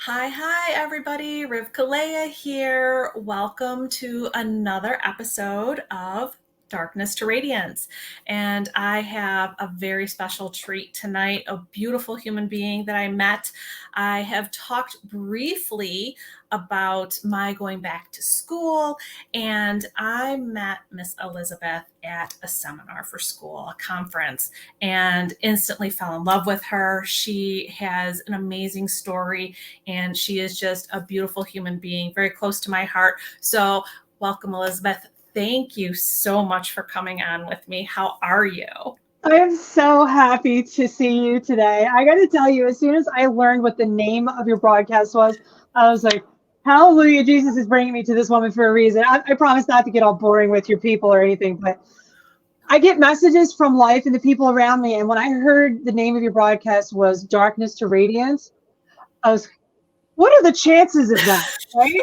Hi, everybody. RivkaLeah here. Welcome to another episode of Darkness to Radiance. And I have a very special treat tonight, a beautiful human being that I met. I have talked briefly about my going back to school, and I met Miss Elizabeth at a seminar for school, a conference, and instantly fell in love with her. She has an amazing story, and she is just a beautiful human being, very close to my heart. So welcome, Elizabeth. Thank you so much for coming on with me. How are you? I am so happy to see you today. I got to tell you, as soon as I learned what the name of your broadcast was, I was like, hallelujah, Jesus is bringing me to this woman for a reason. I promise not to get all boring with your people or anything, but I get messages from life and the people around me. And when I heard the name of your broadcast was Darkness to Radiance, I was, what are the chances of that? Right?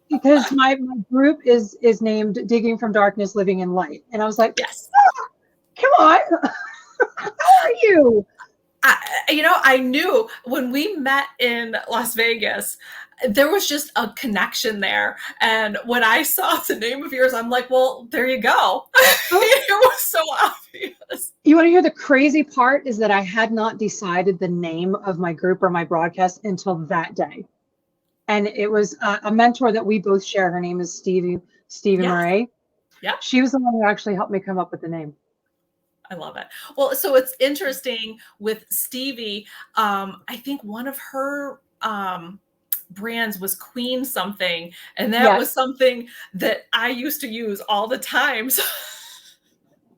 Because my group is named Digging from Darkness, Living in Light. And I was like, Yes. come on. How are you? I knew when we met in Las Vegas, there was just a connection there. And when I saw the name of yours, I'm like, well, there you go. It was so obvious. You want to hear the crazy part is that I had not decided the name of my group or my broadcast until that day. And it was a mentor that we both share. Her name is Stevie Yeah. Murray. Yeah. She was the one who actually helped me come up with the name. I love it. Well, so it's interesting with Stevie. I think one of her brands was Queen something, and that was Yes. something that I used to use all the time. So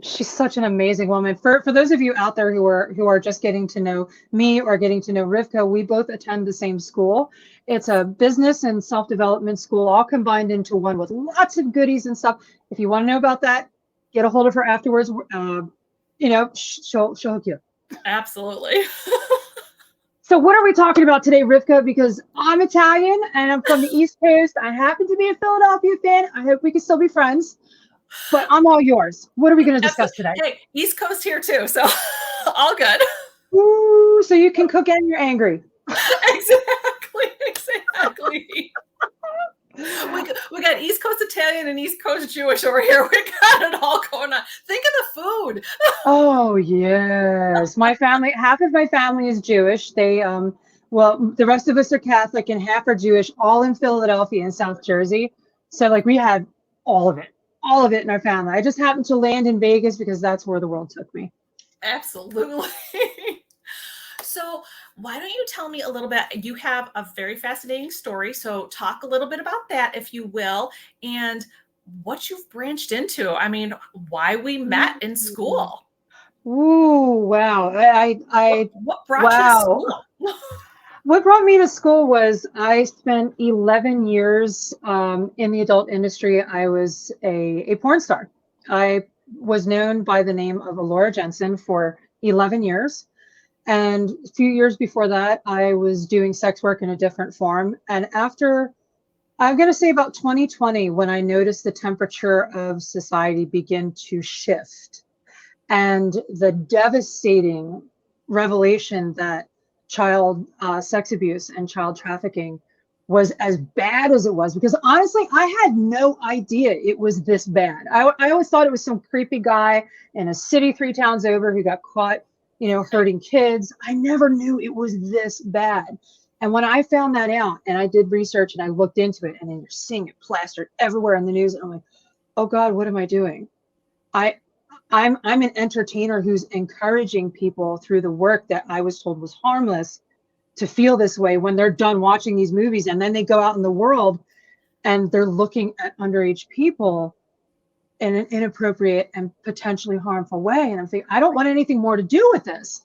She's such an amazing woman. For those of you out there who are just getting to know me or getting to know Rivka, we both attend the same school. It's a business and self-development school all combined into one with lots of goodies and stuff. If you want to know about that, get a hold of her afterwards. She'll hook you up. absolutely. So what are we talking about today, Rivka? Because I'm Italian and I'm from the East Coast. I happen to be a Philadelphia fan. I hope we can still be friends, but I'm all yours. What are we going to discuss Absolutely. today? Hey, East Coast here too, so all good. Ooh, so you can cook and you're angry. Exactly. We got East Coast Italian and East Coast Jewish over here. We got it all going on. Think of the food. Oh yes, my family. Half of my family is Jewish. Well, the rest of us are Catholic, and half are Jewish. All in Philadelphia and South Jersey. So like we had all of it in our family. I just happened to land in Vegas because that's where the world took me. Absolutely. So, why don't you tell me a little bit? You have a very fascinating story. So, talk a little bit about that, if you will, and what you've branched into. I mean, why we met in school. Ooh, wow. What brought you to Wow. school? What brought me to school was I spent 11 years in the adult industry. I was a porn star. I was known by the name of Alora Jensen for 11 years. And a few years before that, I was doing sex work in a different form. And after, I'm going to say about 2020, when I noticed the temperature of society begin to shift and the devastating revelation that child sex abuse and child trafficking was as bad as it was, because honestly I had no idea it was this bad. I always thought it was some creepy guy in a city 3 towns over who got caught, hurting kids. I never knew it was this bad. And when I found that out and I did research and I looked into it, and then you're seeing it plastered everywhere in the news, and I'm like, oh God, what am I doing? I I'm an entertainer who's encouraging people through the work that I was told was harmless to feel this way when they're done watching these movies, and then they go out in the world and they're looking at underage people in an inappropriate and potentially harmful way. And I'm thinking, I don't want anything more to do with this.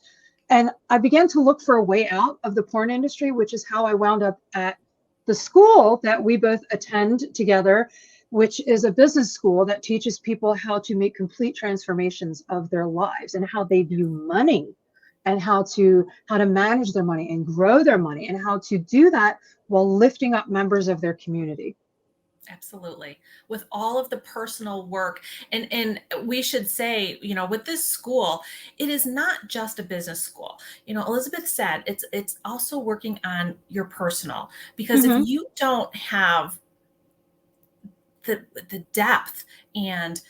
And I began to look for a way out of the porn industry, which is how I wound up at the school that we both attend together, which is a business school that teaches people how to make complete transformations of their lives and how they view money and how to manage their money and grow their money and how to do that while lifting up members of their community. Absolutely. With all of the personal work. And we should say, with this school, it is not just a business school. Elizabeth said it's also working on your personal, because if Hmm. you don't have the depth and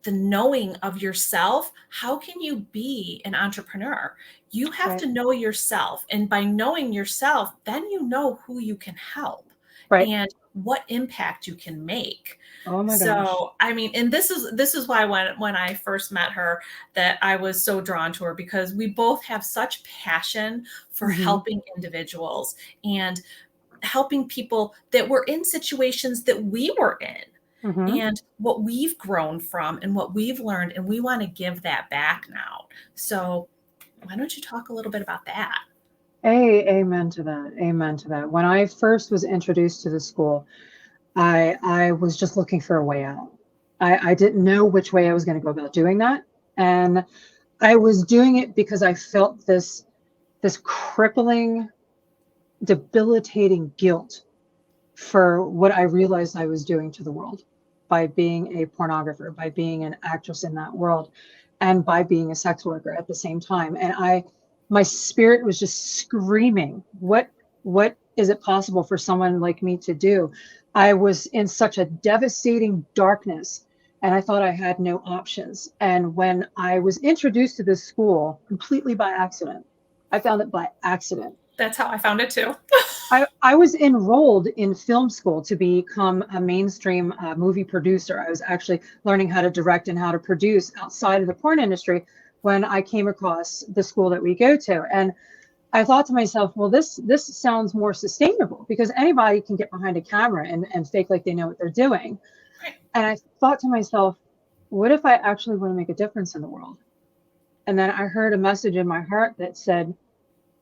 the knowing of yourself, how can you be an entrepreneur? You have Right. to know yourself. And by knowing yourself, then you know who you can help Right. and what impact you can make. Oh my gosh. So, I mean, and this is why when I first met her, that I was so drawn to her, because we both have such passion for Hmm. helping individuals and helping people that were in situations that we were in, Hmm. and what we've grown from and what we've learned, and we want to give that back now. So why don't you talk a little bit about that? Amen to that. Amen to that. When I first was introduced to the school, I was just looking for a way out. I didn't know which way I was going to go about doing that. And I was doing it because I felt this crippling, debilitating guilt for what I realized I was doing to the world by being a pornographer, by being an actress in that world, and by being a sex worker at the same time. And my spirit was just screaming, what is it possible for someone like me to do? I was in such a devastating darkness, and I thought I had no options. And when I was introduced to this school completely by accident, I found it by accident. That's how I found it too. I was enrolled in film school to become a mainstream movie producer. I was actually learning how to direct and how to produce outside of the porn industry when I came across the school that we go to. And I thought to myself, well, this sounds more sustainable because anybody can get behind a camera and fake like they know what they're doing. Right. And I thought to myself, what if I actually want to make a difference in the world? And then I heard a message in my heart that said,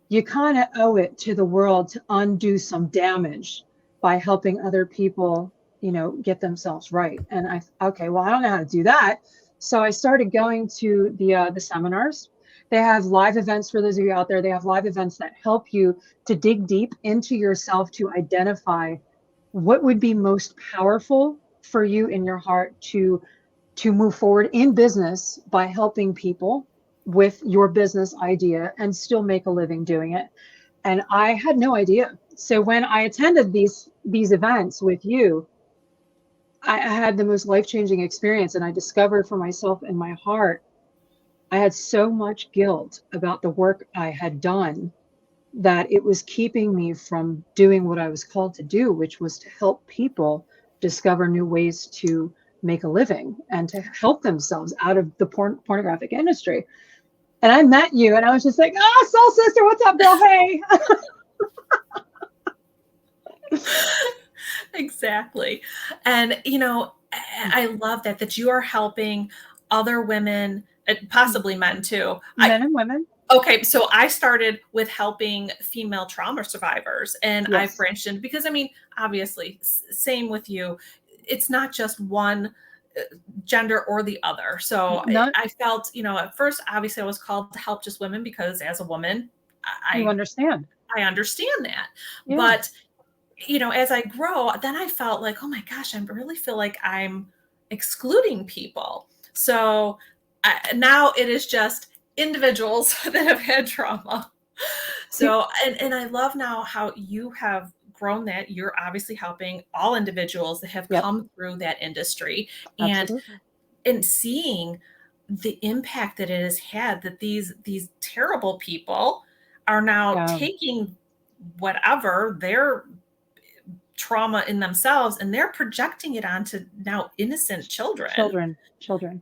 you kind of owe it to the world to undo some damage by helping other people, get themselves right. And okay, well, I don't know how to do that. So I started going to the seminars. They have live events for those of you out there. They have live events that help you to dig deep into yourself to identify what would be most powerful for you in your heart to move forward in business by helping people with your business idea and still make a living doing it. And I had no idea. So when I attended these events with you, I had the most life-changing experience, and I discovered for myself in my heart I had so much guilt about the work I had done that it was keeping me from doing what I was called to do, which was to help people discover new ways to make a living and to help themselves out of the pornographic industry. And I met you and I was just like, oh, soul sister, what's up, girl? Hey. Exactly. And I love that you are helping other women, and possibly men too. I Men and women. Okay, so I started with helping female trauma survivors, and I've Yes. branched in because, I mean, obviously, same with you. It's not just one gender or the other. So Not I felt, at first, obviously, I was called to help just women because as a woman, you I understand. I understand that. Yeah. But as I grow, then I felt like, oh my gosh, I really feel like I'm excluding people. So now it is just individuals that have had trauma. See, So, and I love now how you have grown that. You're obviously helping all individuals that have yep, come through that industry, and absolutely. seeing the impact that it has had, that these terrible people are now Yeah. taking whatever their trauma in themselves, and they're projecting it onto now innocent children, Children.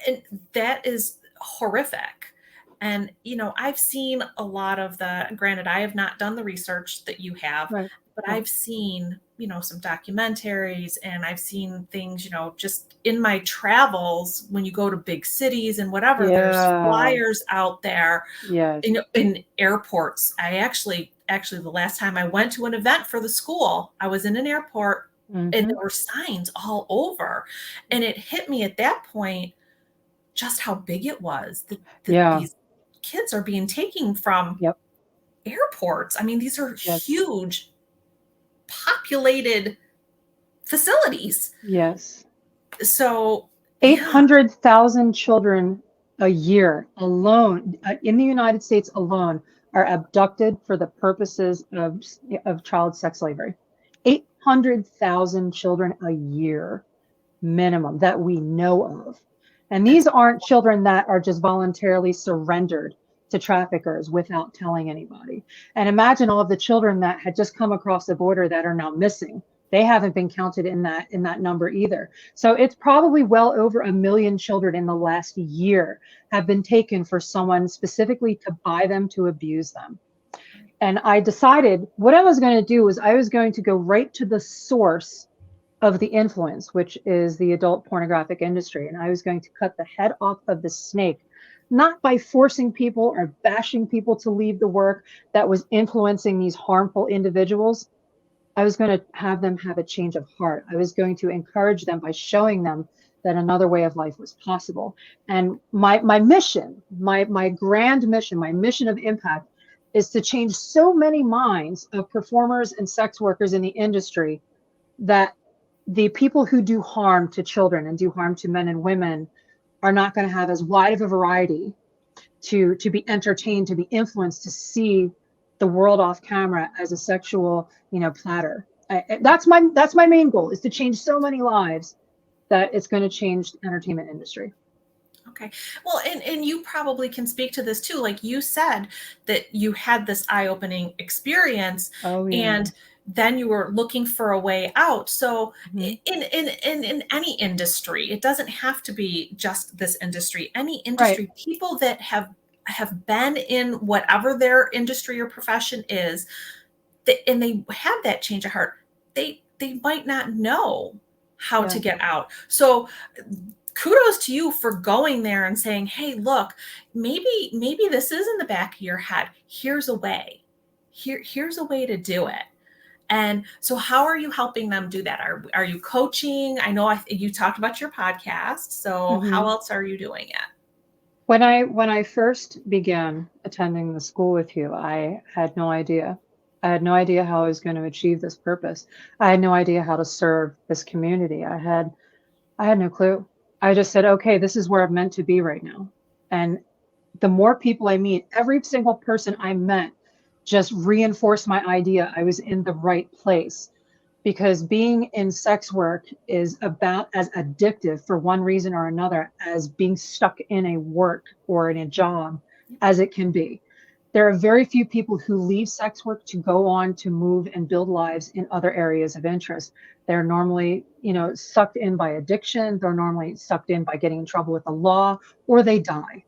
and that is horrific. And I've seen a lot of the, granted, I have not done the research that you have, Right. but Right. I've seen some documentaries, and I've seen things, just in my travels, when you go to big cities and whatever, there's Yeah. flyers out there Yes. in airports. I actually the last time I went to an event for the school, I was in an airport, and Hmm. there were signs all over, and it hit me at that point just how big it was, that Yeah. these kids are being taken from Yep. airports. I mean, these are Yes. huge populated facilities. Yes. So, yeah. 800,000 children a year alone in the United States alone are abducted for the purposes of child sex slavery. 800,000 children a year minimum that we know of. And these aren't children that are just voluntarily surrendered to traffickers without telling anybody. And imagine all of the children that had just come across the border that are now missing. They haven't been counted in that number either. So it's probably well over 1 million children in the last year have been taken for someone specifically to buy them, to abuse them. And I decided what I was going to do was I was going to go right to the source of the influence, which is the adult pornographic industry. And I was going to cut the head off of the snake, not by forcing people or bashing people to leave the work that was influencing these harmful individuals. I was going to have them have a change of heart. I was going to encourage them by showing them that another way of life was possible. And my mission, my grand mission, my mission of impact is to change so many minds of performers and sex workers in the industry that the people who do harm to children and do harm to men and women are not going to have as wide of a variety to be entertained, to be influenced, to see the world off camera as a sexual, platter. That's my main goal, is to change so many lives that it's going to change the entertainment industry. Okay. Well, and you probably can speak to this too. Like you said that you had this eye-opening experience. Oh, yeah. And then you were looking for a way out. So Mm-hmm. in any industry, it doesn't have to be just this industry, any industry, Right. people that have been in whatever their industry or profession is, and they have that change of heart, they might not know how to get out. So kudos to you for going there and saying, hey, look, maybe this is in the back of your head. Here's a way. Here's a way to do it. And so how are you helping them do that? Are you coaching? I know you talked about your podcast. So how else are you doing it? When I first began attending the school with you, I had no idea. I had no idea how I was going to achieve this purpose. I had no idea how to serve this community. I had no clue. I just said, okay, this is where I'm meant to be right now. And the more people I meet, every single person I met just reinforced my idea I was in the right place. Because being in sex work is about as addictive for one reason or another as being stuck in a work or in a job as it can be. There are very few people who leave sex work to go on to move and build lives in other areas of interest. They're normally, sucked in by addiction. They're normally sucked in by getting in trouble with the law, or they die.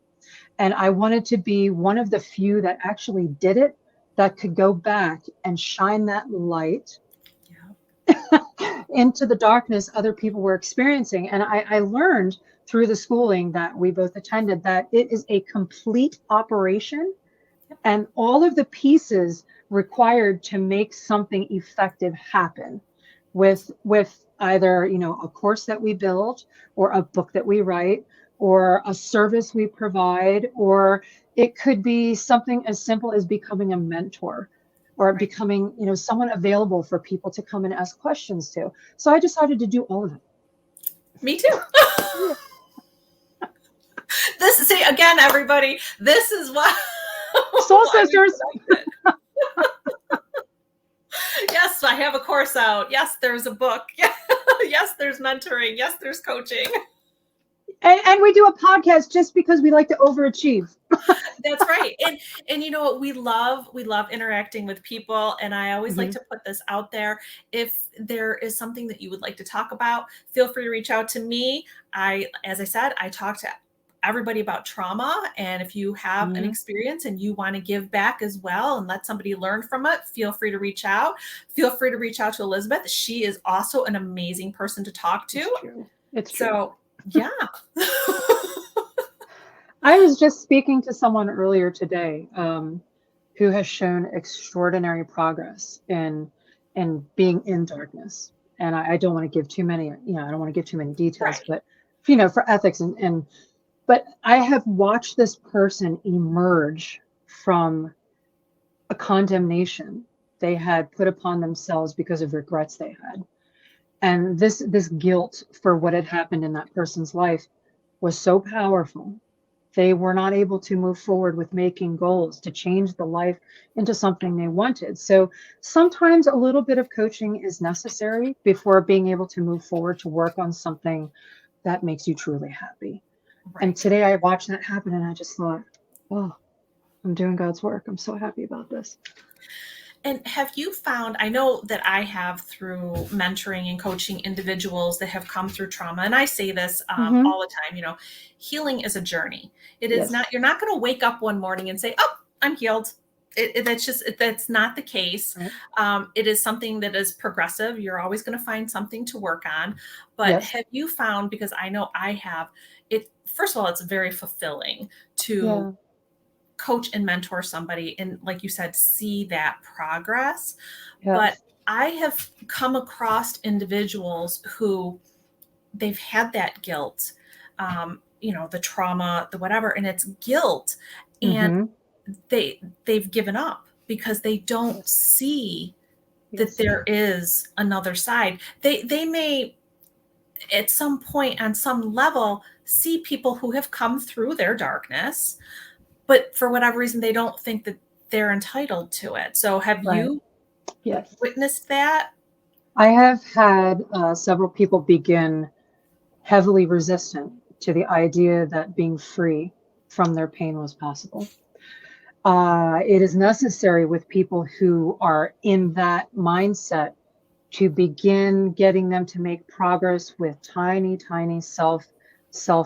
And I wanted to be one of the few that actually did it, that could go back and shine that light into the darkness other people were experiencing. And I learned through the schooling that we both attended that it is a complete operation, and all of the pieces required to make something effective happen with either a course that we build, or a book that we write, or a service we provide, or it could be something as simple as becoming a mentor, or becoming someone available for people to come and ask questions to. So I decided to do all of it. Me too. See again, everybody, this is why Soul Sisters. Yes, I have a course out. Yes, there's a book. Yes, there's mentoring. Yes, there's coaching. And we do a podcast just because we like to overachieve. That's right. And you know what, we love interacting with people, and I always like to put this out there. If there is something that you would like to talk about, feel free to reach out to me. As I said, I talk to everybody about trauma, and if you have an experience and you want to give back as well and let somebody learn from it, feel free to reach out. Feel free to reach out to Elizabeth. She is also an amazing person to talk to. It's true. So yeah. I was just speaking to someone earlier today who has shown extraordinary progress in being in darkness. And I don't want to give too many, I don't want to give too many details, but for ethics but I have watched this person emerge from a condemnation they had put upon themselves because of regrets they had. And this guilt for what had happened in that person's life was so powerful. They were not able to move forward with making goals to change the life into something they wanted. So sometimes a little bit of coaching is necessary before being able to move forward to work on something that makes you truly happy. And Right. today I watched that happen and I just thought, oh, I'm doing God's work. I'm so happy about this. And have you found, I know that I have through mentoring and coaching individuals that have come through trauma, and I say this Mm-hmm. all the time, healing is a journey. It is not, Yes. you're not going to wake up one morning and say, oh, I'm healed. That's not the case. Right. It is something that is progressive. You're always going to find something to work on. But Yes. have you found, because I know I have, first of all, it's very fulfilling to Yeah. coach and mentor somebody and, like you said, see that progress. But Yes. I have come across individuals who they've had that guilt, the trauma, the whatever, and it's guilt, and Mm-hmm. they've given up because they don't Yes. see that Yes. there is another side. They may at some point on some level see people who have come through their darkness, but for whatever reason, they don't think that they're entitled to it. So have Right. you Yes. witnessed that? I have had several people begin heavily resistant to the idea that being free from their pain was possible. It is necessary with people who are in that mindset to begin getting them to make progress with tiny, tiny self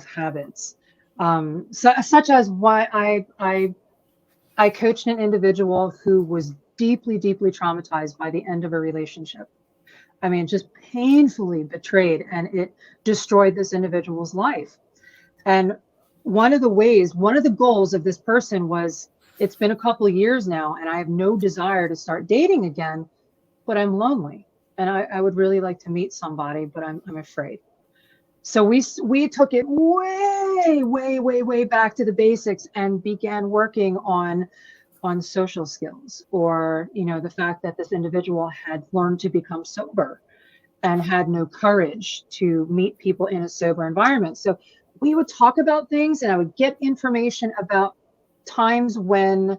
habits. Such as why I coached an individual who was deeply, deeply traumatized by the end of a relationship. I mean, just painfully betrayed, and it destroyed this individual's life. And one of the goals of this person was, it's been a couple of years now, and I have no desire to start dating again, but I'm lonely. And I would really like to meet somebody, but I'm afraid. So we took it way, way, way, way back to the basics and began working on social skills, or the fact that this individual had learned to become sober and had no courage to meet people in a sober environment. So we would talk about things and I would get information about times when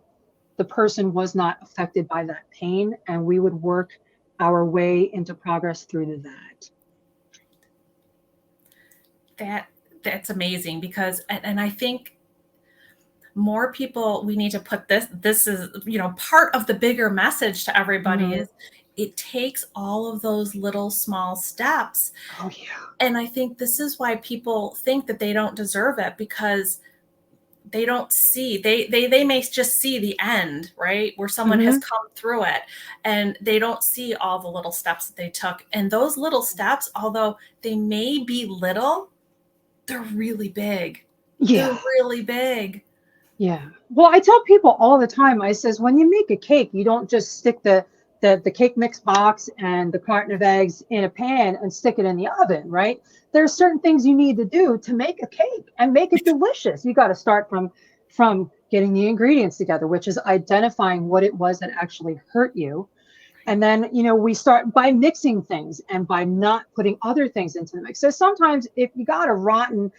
the person was not affected by that pain, and we would work our way into progress through that. That that's amazing, because and I think more people, we need to put this is, part of the bigger message to everybody Mm-hmm. is it takes all of those little small steps. Oh yeah. And I think this is why people think that they don't deserve it, because they don't see, they may just see the end, right, where someone has Mm-hmm. come through it, and they don't see all the little steps that they took. And those little steps, although they may be little, they're really big. They're Yeah. really big. Yeah. Well, I tell people all the time, I says, when you make a cake, you don't just stick the cake mix box and the carton of eggs in a pan and stick it in the oven, right? There are certain things you need to do to make a cake and make it delicious. You got to start from getting the ingredients together, which is identifying what it was that actually hurt you. And then, we start by mixing things and by not putting other things into the mix. So sometimes if you got a rotten,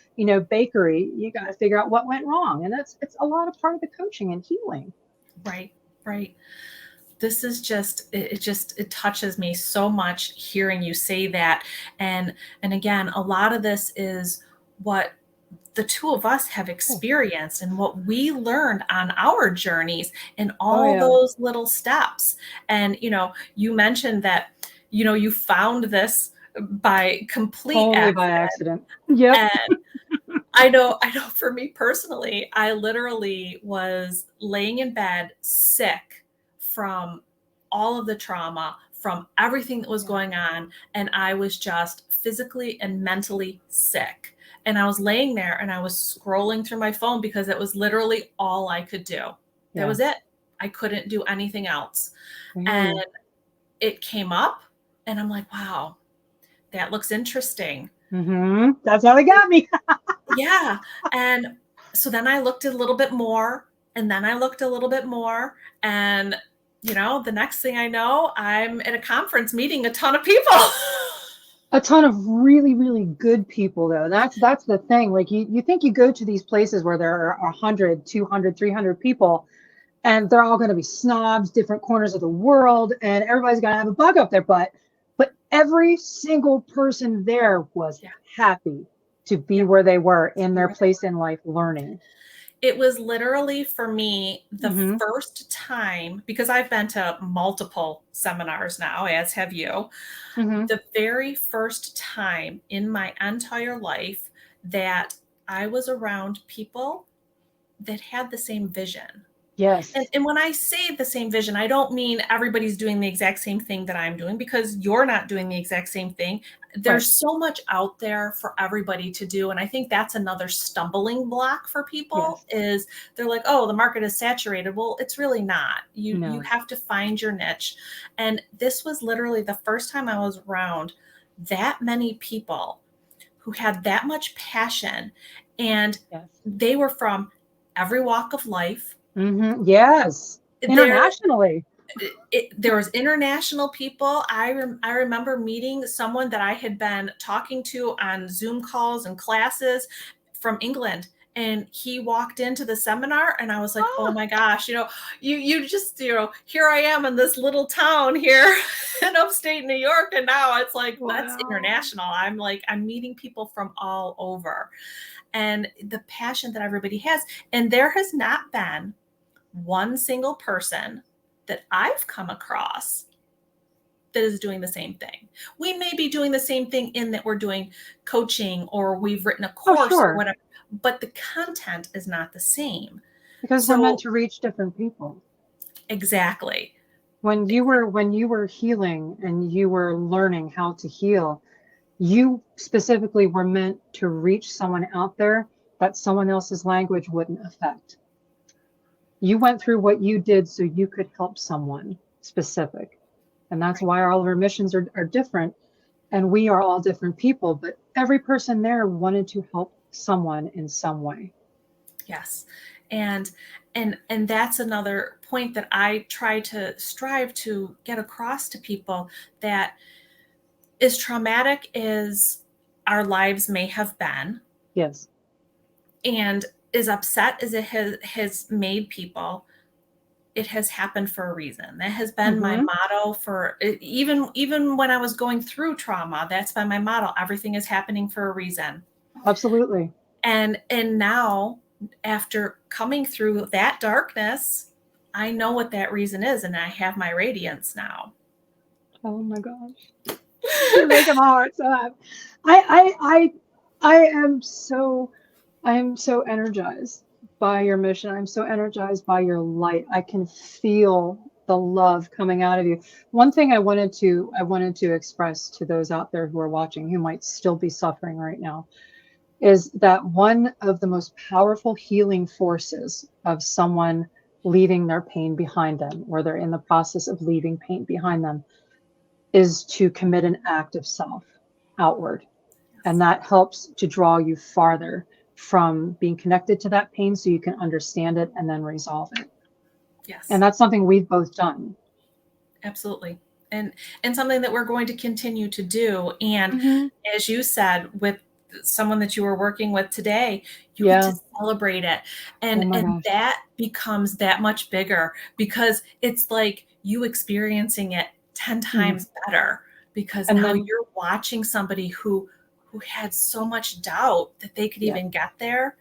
bakery, you got to figure out what went wrong. And it's a lot of part of the coaching and healing. Right, right. This is just it touches me so much hearing you say that. And again, a lot of this is what the two of us have experienced and what we learned on our journeys and Oh all yeah. those little steps. And you mentioned that you found this by complete Totally by accident. accident. Yep. And I know for me personally, I literally was laying in bed sick from all of the trauma, from everything that was Yeah. going on, and I was just physically and mentally sick. And I was laying there and I was scrolling through my phone because it was literally all I could do. That was Yes. it. I couldn't do anything else. I hear And you. it came up and I'm like, wow, that looks interesting. That's how they got me. Yeah. And so then I looked a little bit more, and then I looked a little bit more. And, the next thing I know, I'm at a conference meeting a ton of people. A ton of really, really good people though. That's the thing. Like you think you go to these places where there are 100, 200, 300 people and they're all going to be snobs, different corners of the world, and everybody's going to have a bug up their butt. But every single person there was Yeah. happy to be Yeah. where they were in See their where they place were. in life learning. It was literally for me the Mm-hmm. first time, because I've been to multiple seminars now, as have you, Mm-hmm. the very first time in my entire life that I was around people that had the same vision. And, Yes. and when I say the same vision, I don't mean everybody's doing the exact same thing that I'm doing, because you're not doing the exact same thing. Right. There's so much out there for everybody to do. And I think that's another stumbling block for people Yes. is they're like, oh, the market is saturated. Well, it's really not. You No. have to find your niche. And this was literally the first time I was around that many people who had that much passion, and Yes. they were from every walk of life. Mm-hmm. Yes. There Internationally. there was international people. I remember meeting someone that I had been talking to on Zoom calls and classes from England, and he walked into the seminar, and I was like, oh Ah, my gosh, you just, here I am in this little town here in upstate New York, and now it's like that's wow. international. I'm like, I'm meeting people from all over, and the passion that everybody has. And there has not been one single person that I've come across that is doing the same thing. We may be doing the same thing in that we're doing coaching or we've written a Oh, course or sure. whatever, but the content is not the same. Because we're meant So, to reach different people. exactly. When you were healing and you were learning how to heal, you specifically were meant to reach someone out there that someone else's language wouldn't affect. You went through what you did so you could help someone specific. And that's Right. why all of our missions are different. And we are all different people, but every person there wanted to help someone in some way. Yes. And and that's another point that I try to strive to get across to people, that as traumatic as our lives may have been, Yes. and as upset as it has made people, it has happened for a reason. That has been my Mm-hmm. motto for even when I was going through trauma. That's been my motto. Everything is happening for a reason. Absolutely. And now, after coming through that darkness, I know what that reason is, and I have my radiance now. Oh my gosh. You're making my heart so happy. I am so energized by your mission. I'm so energized by your light. I can feel the love coming out of you. One thing I wanted to express to those out there who are watching who might still be suffering right now is that one of the most powerful healing forces of someone leaving their pain behind them, or they're in the process of leaving pain behind them, is to commit an act of self outward. And Yes. that helps to draw you farther from being connected to that pain so you can understand it and then resolve it. And Yes. that's something we've both done. Absolutely. And something that we're going to continue to do. And Mm-hmm. as you said, with someone that you were working with today, you get to Yeah. celebrate it. Oh and my and gosh. that becomes that much bigger, because it's like you experiencing it 10 Mm-hmm. times better, because And now then, you're watching somebody who had so much doubt that they could yeah. even get there,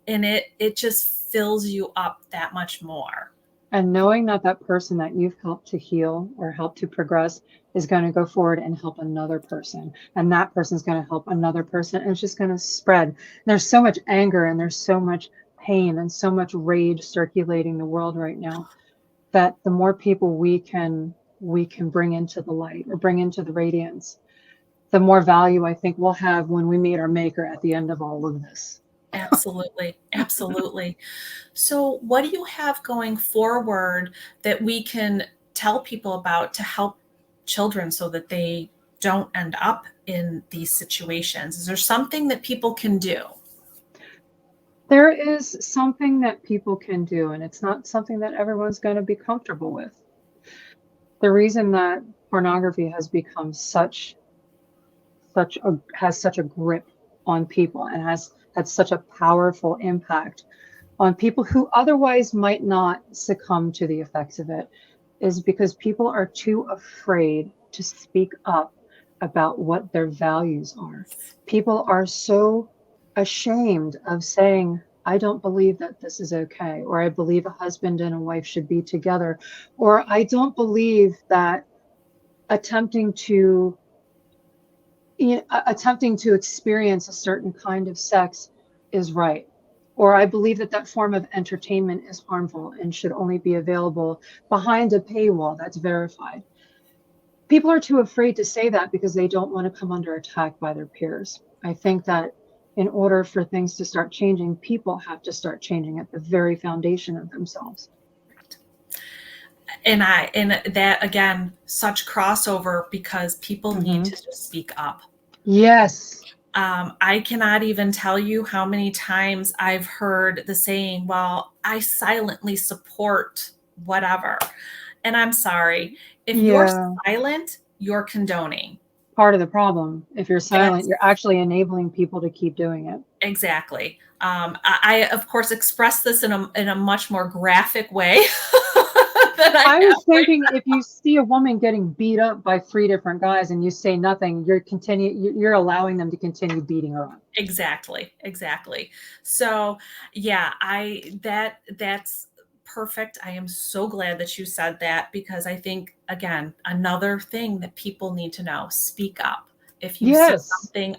and it just fills you up that much more. And knowing that that person that you've helped to heal or helped to progress is going to go forward and help another person. And that person's going to help another person. And it's just going to spread. And there's so much anger and there's so much pain and so much rage circulating the world right now that the more people we can bring into the light or bring into the radiance, the more value I think we'll have when we meet our maker at the end of all of this. Absolutely. Absolutely. So, what do you have going forward that we can tell people about to help children so that they don't end up in these situations? Is there something that people can do? There is something that people can do, and it's not something that everyone's going to be comfortable with. The reason that pornography has become has such a grip on people and has had such a powerful impact on people who otherwise might not succumb to the effects of it, is because people are too afraid to speak up about what their values are. People are so ashamed of saying, I don't believe that this is okay, or I believe a husband and a wife should be together, or I don't believe that attempting to attempting to experience a certain kind of sex is right. Or I believe that that form of entertainment is harmful and should only be available behind a paywall that's verified. People are too afraid to say that because they don't want to come under attack by their peers. I think that in order for things to start changing, people have to start changing at the very foundation of themselves. And that again, such crossover because people need to just speak up. Yes. I cannot even tell you how many times I've heard the saying, well, I silently support whatever. And I'm sorry, if you're silent, you're condoning. Part of the problem. If you're silent, That's you're actually enabling people to keep doing it. exactly. I of course express this in a much more graphic way than I was thinking right. if you see a woman getting beat up by 3 different guys and you say nothing, you're allowing them to continue beating her up. Exactly. So yeah, that's perfect. I am so glad that you said that because I think again, another thing that people need to know, speak up. If you see something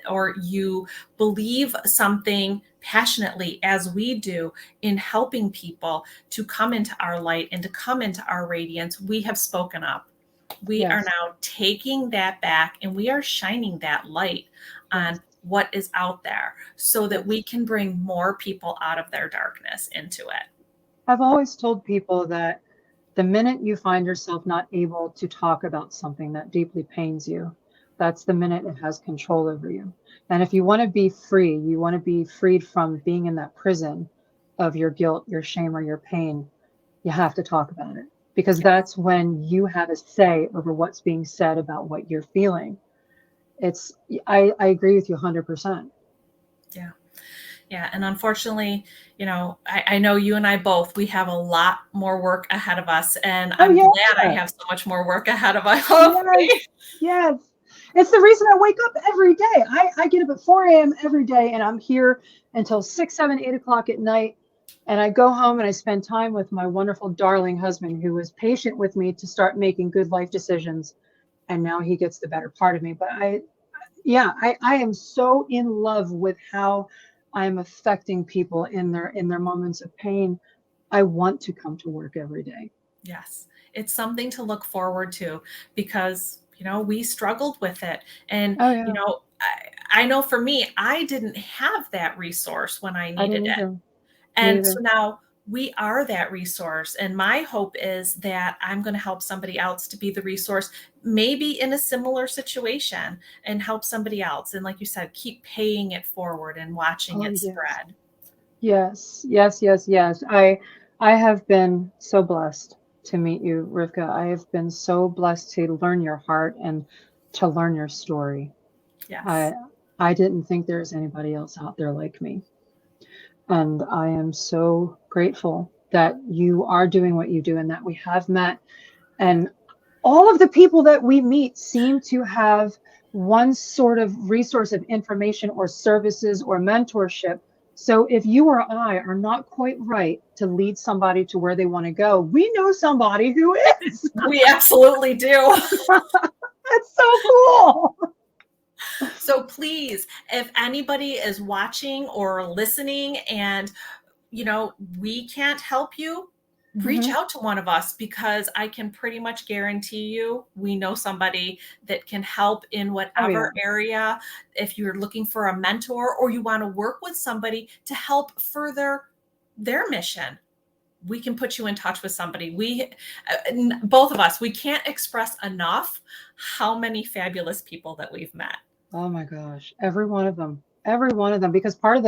or you believe something passionately as we do in helping people to come into our light and to come into our radiance, we have spoken up. We are now taking that back and we are shining that light on what is out there so that we can bring more people out of their darkness into it. I've always told people that the minute you find yourself not able to talk about something that deeply pains you, that's the minute it has control over you. And if you want to be free, you want to be freed from being in that prison of your guilt, your shame, or your pain, you have to talk about it because that's when you have a say over what's being said about what you're feeling. I agree with you 100%. Yeah. And unfortunately, I know you and I both, we have a lot more work ahead of us. And I'm glad I have so much more work ahead of us. Yes. It's the reason I wake up every day. I get up at 4 a.m. every day and I'm here until 6, 7, 8 o'clock at night. And I go home and I spend time with my wonderful, darling husband who was patient with me to start making good life decisions. And now he gets the better part of me. But I am so in love with how I'm affecting people in their moments of pain. I want to come to work every day. Yes. It's something to look forward to because, we struggled with it. And, I know for me, I didn't have that resource when I needed it. And so now we are that resource. And my hope is that I'm going to help somebody else to be the resource, maybe in a similar situation and help somebody else. And like you said, keep paying it forward and watching it spread. Yes. I have been so blessed to meet you, Rivka. I have been so blessed to learn your heart and to learn your story. Yes. I didn't think there was anybody else out there like me. And I am so grateful that you are doing what you do and that we have met. And all of the people that we meet seem to have one sort of resource of information or services or mentorship. So if you or I are not quite right to lead somebody to where they want to go, we know somebody who is. We absolutely do. That's so cool. So please, if anybody is watching or listening and, we can't help you, reach out to one of us because I can pretty much guarantee you we know somebody that can help in whatever area. If you're looking for a mentor or you want to work with somebody to help further their mission, we can put you in touch with somebody. Both of us, we can't express enough how many fabulous people that we've met. Oh my gosh, every one of them, because part of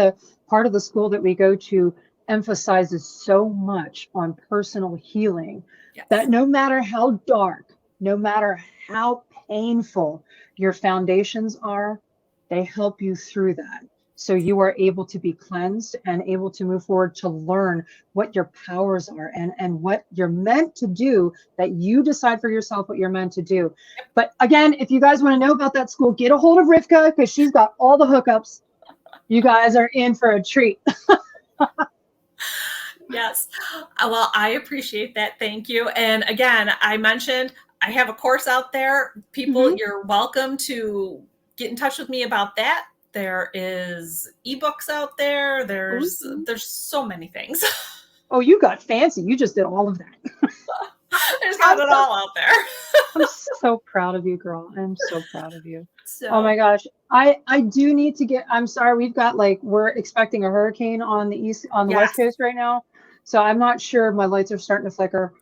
the school that we go to emphasizes so much on personal healing that no matter how dark no matter how painful your foundations are, they help you through that. So you are able to be cleansed and able to move forward to learn what your powers are and what you're meant to do, that you decide for yourself what you're meant to do. But again, if you guys want to know about that school, get a hold of Rivka because she's got all the hookups. You guys are in for a treat. Yes. Well, I appreciate that. Thank you. And again, I mentioned I have a course out there. People, Mm-hmm. you're welcome to get in touch with me about that. There is ebooks out there. Mm-hmm. There's so many things. Oh, you got fancy. You just did all of that. There's got I'm it so all out there. I'm so proud of you, girl. I'm so proud of you. Oh So, my gosh. I do need to get, I'm sorry, we've got like, we're expecting a hurricane on the on the yes. west coast right now. So I'm not sure, my lights are starting to flicker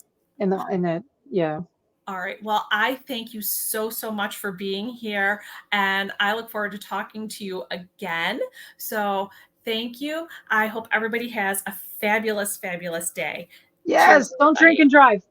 yeah. All right. Well, I thank you so, so much for being here. And I look forward to talking to you again. So, thank you. I hope everybody has a fabulous, fabulous day. Cheers, Yes, don't drink everybody. and drive.